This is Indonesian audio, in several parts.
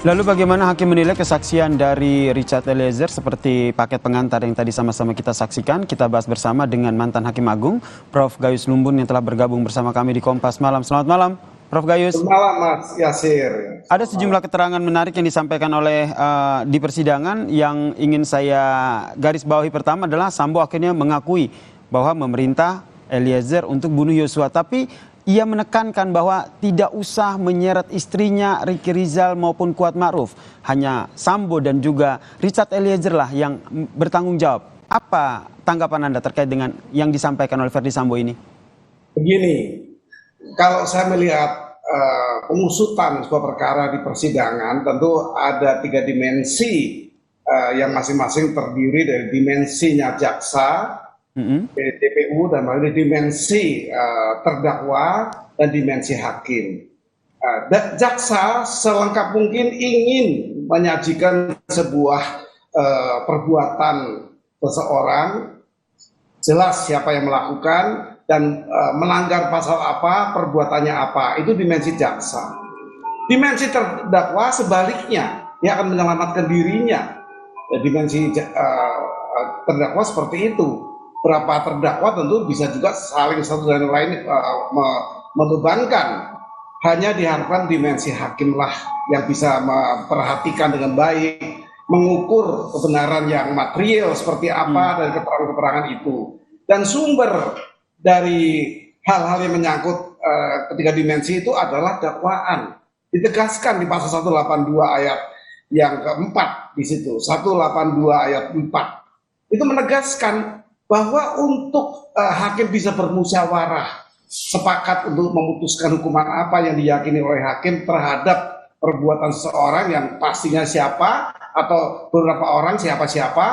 Lalu bagaimana hakim menilai kesaksian dari Richard Eliezer seperti paket pengantar yang tadi sama-sama kita saksikan? Kita bahas bersama dengan mantan Hakim Agung, Prof. Gayus Lumbun yang telah bergabung bersama kami di Kompas Malam. Selamat malam, Prof. Gayus. Selamat malam, Mas Yasir. Ada sejumlah keterangan menarik yang disampaikan oleh di persidangan yang ingin saya garis bawahi. Pertama adalah Sambo akhirnya mengakui bahwa memerintah Eliezer untuk bunuh Yosua, tapi ia menekankan bahwa tidak usah menyeret istrinya Ricky Rizal maupun Kuat Ma'ruf. Hanya Sambo dan juga Richard Eliezer lah yang bertanggung jawab. Apa tanggapan Anda terkait dengan yang disampaikan oleh Verdi Sambo ini? Begini, kalau saya melihat pengusutan sebuah perkara di persidangan, tentu ada 3 dimensi yang masing-masing terdiri dari dimensinya jaksa, DPU, dan dimensi terdakwa dan dimensi hakim. Jaksa selengkap mungkin ingin menyajikan sebuah perbuatan seseorang, jelas siapa yang melakukan dan melanggar pasal apa, perbuatannya apa, itu dimensi jaksa. Dimensi terdakwa sebaliknya, dia akan menyelamatkan dirinya. Dimensi terdakwa seperti itu. Berapa terdakwa tentu bisa juga saling satu dan lain membebankan. Hanya diharapkan dimensi hakimlah yang bisa memperhatikan dengan baik, mengukur kebenaran yang material seperti apa dari keterangan-keterangan itu. Dan sumber dari hal-hal yang menyangkut ketiga dimensi itu adalah dakwaan. Ditegaskan di pasal 182 ayat yang keempat di situ, 182 ayat 4. Itu menegaskan bahwa untuk hakim bisa bermusyawarah, sepakat untuk memutuskan hukuman apa yang diyakini oleh hakim terhadap perbuatan seseorang yang pastinya siapa atau beberapa orang siapa-siapa,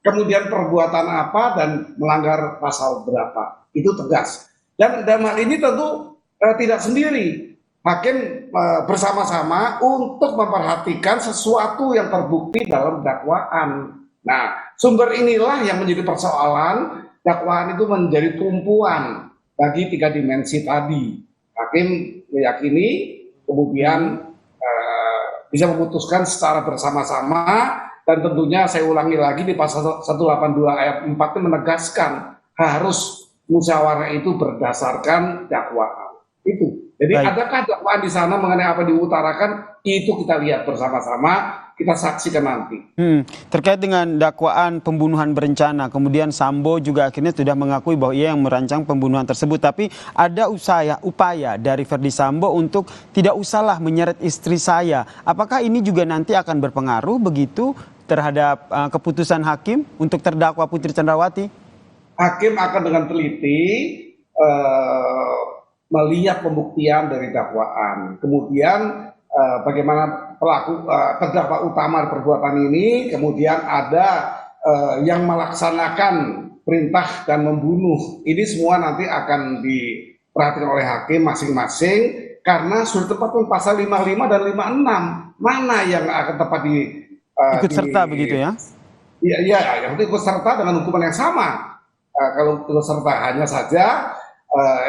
kemudian perbuatan apa dan melanggar pasal berapa, itu tegas. Dan dalam hal ini tentu tidak sendiri, hakim bersama-sama untuk memperhatikan sesuatu yang terbukti dalam dakwaan. Nah, sumber inilah yang menjadi persoalan. Dakwaan itu menjadi tumpuan bagi 3 dimensi tadi. Hakim meyakini, kemudian bisa memutuskan secara bersama-sama, dan tentunya saya ulangi lagi di pasal 182 ayat 4 itu menegaskan harus musyawarah itu berdasarkan dakwaan. Itu. Jadi adakah dakwaan di sana mengenai apa diutarakan, itu kita lihat bersama-sama, kita saksikan nanti. Terkait dengan dakwaan pembunuhan berencana, kemudian Sambo juga akhirnya sudah mengakui bahwa ia yang merancang pembunuhan tersebut. Tapi ada upaya dari Verdi Sambo untuk tidak usahlah menyeret istri saya. Apakah ini juga nanti akan berpengaruh begitu terhadap keputusan hakim untuk terdakwa Putri Candrawati? Hakim akan dengan teliti melihat pembuktian dari dakwaan. Kemudian bagaimana pelaku terdakwa utama perbuatan ini, kemudian ada yang melaksanakan perintah dan membunuh. Ini semua nanti akan diperhatikan oleh hakim masing-masing, karena sudah tepat pasal 55 dan 56 mana yang akan tepat ikut serta begitu ya? Iya, yang ikut serta dengan hukuman yang sama. Kalau ikut serta hanya saja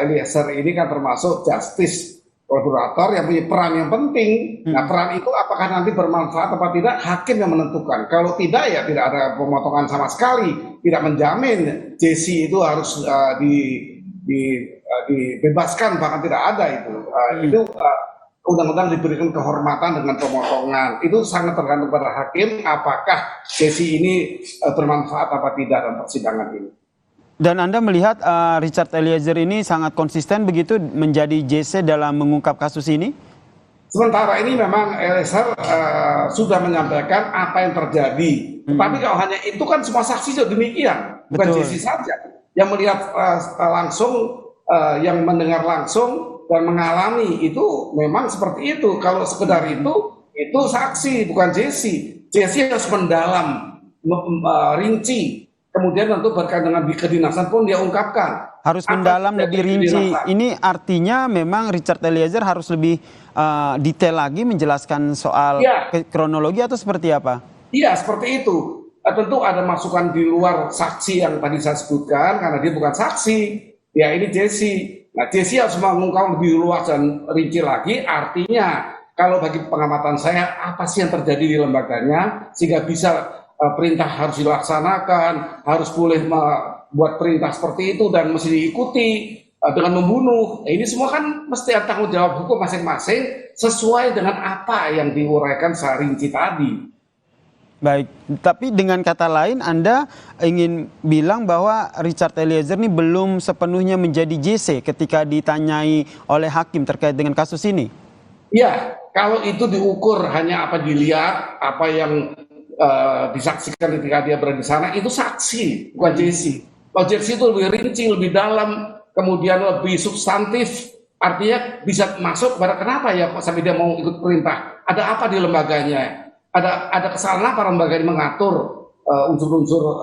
Eliezer ini kan termasuk justice kolaborator yang punya peran yang penting. Nah, peran itu apakah nanti bermanfaat atau tidak, hakim yang menentukan. Kalau tidak, ya tidak ada pemotongan sama sekali. Tidak menjamin JC itu harus dibebaskan, bahkan tidak ada itu. Itu undang-undang diberikan kehormatan dengan pemotongan. Itu sangat tergantung pada hakim apakah JC ini bermanfaat apa tidak dalam persidangan ini. Dan Anda melihat Richard Eliezer ini sangat konsisten begitu menjadi JC dalam mengungkap kasus ini? Sementara ini memang Eliezer sudah menyampaikan apa yang terjadi. Tetapi kalau hanya itu kan semua saksi juga demikian. Bukan JC saja. Yang melihat langsung, yang mendengar langsung dan mengalami itu memang seperti itu. Kalau sekedar itu saksi bukan JC. JC harus mendalam, rinci. Kemudian tentu berkaitan dengan kedinasan pun dia ungkapkan. Harus mendalam lebih rinci. Ini artinya memang Richard Eliezer harus lebih detail lagi menjelaskan soal kronologi atau seperti apa? Iya, seperti itu. Tentu ada masukan di luar saksi yang tadi saya sebutkan, karena dia bukan saksi. Ya, ini JC. Nah, JC harus mengungkap lebih luas dan rinci lagi, artinya kalau bagi pengamatan saya, apa sih yang terjadi di lembaganya sehingga bisa perintah harus dilaksanakan, harus boleh membuat perintah seperti itu dan mesti diikuti dengan membunuh. Ini semua kan mesti ada tanggung jawab hukum masing-masing sesuai dengan apa yang diuraikan serinci tadi. Baik, tapi dengan kata lain Anda ingin bilang bahwa Richard Eliezer ini belum sepenuhnya menjadi JC ketika ditanyai oleh hakim terkait dengan kasus ini? Ya, kalau itu diukur hanya apa dilihat, apa yang disaksikan ketika dia berada di sana, itu saksi, bukan JC. Kalau JC itu lebih rinci, lebih dalam, kemudian lebih substantif, artinya bisa masuk pada kenapa ya kok sampai dia mau ikut perintah, ada apa di lembaganya, ada kesalahan apa lembaga ini mengatur unsur-unsur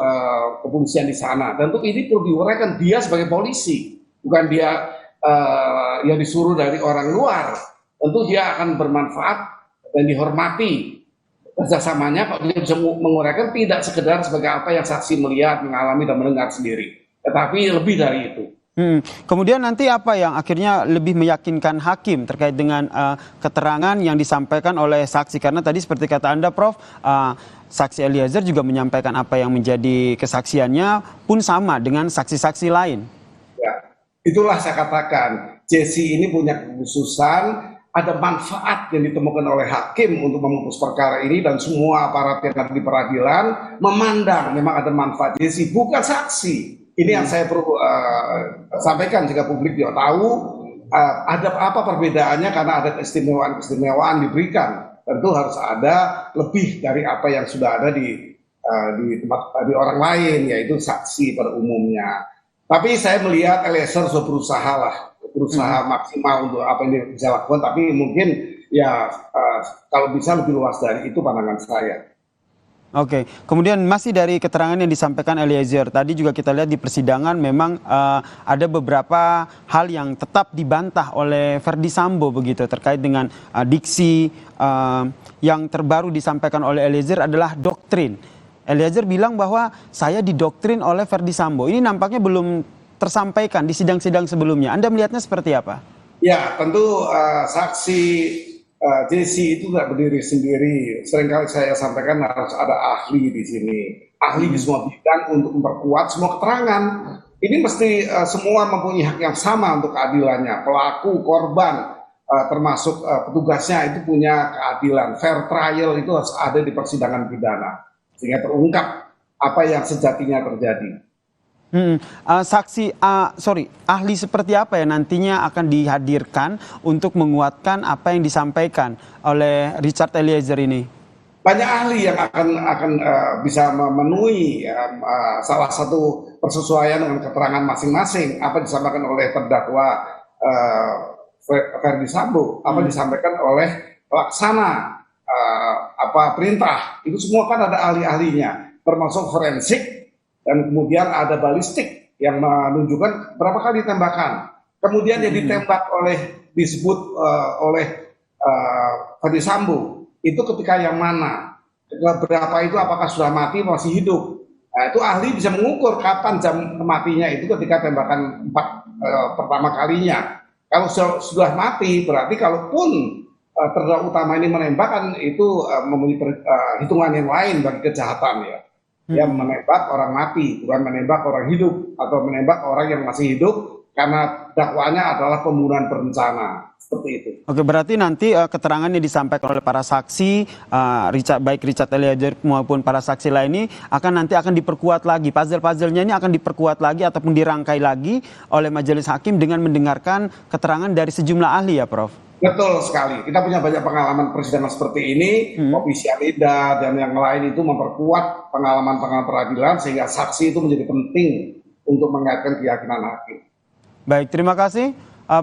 kepolisian di sana. Dan untuk ini perlu diuraikan dia sebagai polisi, bukan dia yang disuruh dari orang luar. Tentu dia akan bermanfaat dan dihormati kerjasamanya kalau dia bisa menguraikan tidak sekedar sebagai apa yang saksi melihat, mengalami dan mendengar sendiri, tetapi lebih dari itu. Kemudian nanti apa yang akhirnya lebih meyakinkan hakim terkait dengan keterangan yang disampaikan oleh saksi? Karena tadi seperti kata Anda, Prof, saksi Eliezer juga menyampaikan apa yang menjadi kesaksiannya pun sama dengan saksi-saksi lain. Ya, itulah saya katakan, JC ini punya kekhususan, ada manfaat yang ditemukan oleh hakim untuk memutus perkara ini dan semua aparat yang ada di peradilan memandang memang ada manfaat JC, bukan saksi. Ini yang saya perlu sampaikan jika publik dia tahu ada apa perbedaannya karena ada keistimewaan diberikan. Tentu harus ada lebih dari apa yang sudah ada di tempat di orang lain, yaitu saksi pada umumnya. Tapi saya melihat Eliezer sudah berusaha maksimal untuk apa yang dia bisa lakukan. Tapi mungkin ya kalau bisa lebih luas dari itu pandangan saya. Oke, kemudian masih dari keterangan yang disampaikan Eliezer, tadi juga kita lihat di persidangan memang ada beberapa hal yang tetap dibantah oleh Verdi Sambo begitu terkait dengan diksi yang terbaru disampaikan oleh Eliezer adalah doktrin. Eliezer bilang bahwa saya didoktrin oleh Verdi Sambo. Ini nampaknya belum tersampaikan di sidang-sidang sebelumnya. Anda melihatnya seperti apa? Ya, tentu saksi JC itu nggak berdiri sendiri. Seringkali saya sampaikan harus ada ahli di sini, ahli di semua bidang untuk memperkuat semua keterangan. Ini mesti semua mempunyai hak yang sama untuk keadilannya. Pelaku, korban, termasuk petugasnya itu punya keadilan. Fair trial itu harus ada di persidangan pidana sehingga terungkap apa yang sejatinya terjadi. Ahli seperti apa ya nantinya akan dihadirkan untuk menguatkan apa yang disampaikan oleh Richard Eliezer ini? Banyak ahli yang akan bisa memenuhi salah satu persesuaian dengan keterangan masing-masing, apa disampaikan oleh terdakwa Verdi Sambo, apa disampaikan oleh pelaksana perintah, itu semua kan ada ahli-ahlinya, termasuk forensik. Dan kemudian ada balistik yang menunjukkan berapa kali tembakan. Kemudian yang ditembak disebut oleh Verdi Sambo itu ketika yang mana, berapa itu apakah sudah mati masih hidup. Nah, itu ahli bisa mengukur kapan jam matinya itu ketika tembakan pertama kalinya. Kalau sudah mati berarti kalaupun terdakwa utama ini menembakkan itu memiliki hitungan yang lain bagi kejahatan ya. Dia menembak orang mati, bukan menembak orang hidup atau menembak orang yang masih hidup karena dakwaannya adalah pembunuhan berencana. Seperti itu. Oke, berarti nanti keterangan yang disampaikan oleh para saksi, baik Richard Eliezer maupun para saksi lain ini akan diperkuat lagi. Puzzle-puzzlenya ini akan diperkuat lagi ataupun dirangkai lagi oleh majelis hakim dengan mendengarkan keterangan dari sejumlah ahli ya, Prof? Betul sekali. Kita punya banyak pengalaman persidangan seperti ini, Kopi Sianida dan yang lain itu memperkuat pengalaman-pengalaman peradilan sehingga saksi itu menjadi penting untuk mengaitkan keyakinan hakim. Baik, terima kasih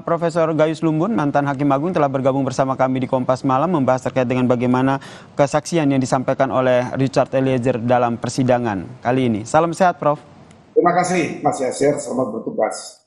Profesor Gayus Lumbun, mantan Hakim Agung telah bergabung bersama kami di Kompas Malam membahas terkait dengan bagaimana kesaksian yang disampaikan oleh Richard Eliezer dalam persidangan kali ini. Salam sehat, Prof. Terima kasih Mas Yasir, selamat bertugas.